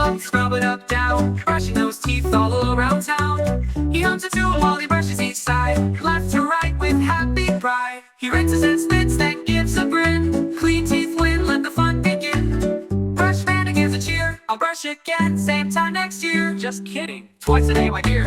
up, scrub it up, down, brushing those teeth all around town. He hums a tune while he brushes each side, left to right with happy pride. He rinses and spits, then gives a grin. Clean teeth win, let the fun begin. Brush Panda gives a cheer, I'll brush again, same time next year. Just kidding, twice a day, my dear.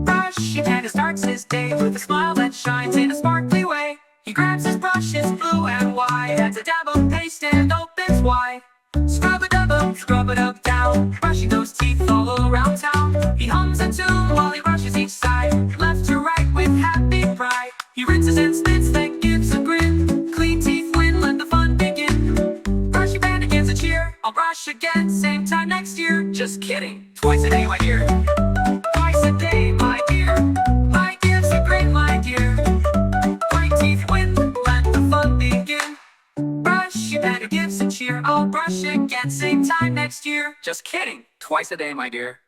Brushy Panda starts his day with a smile that shines in a sparkly way. He grabs his brushes, blue and white, adds a dab of paste and opens wide. Scrub it up, down, brushing those teeth all around town. He hums a tune while he brushes each side, left to right with happy pride. He rinses and spits, then gives a grin. Clean teeth win, let the fun begin. Brushy Panda gives a cheer, I'll brush again, same time next year. Just kidding, twice a day, my dear. Twice a day, my dear. My gives a grin, my dear. White teeth win, let the fun begin. Brushy Panda gives a cheer, I'll brush again, same time next year. Just kidding, twice a day, my dear.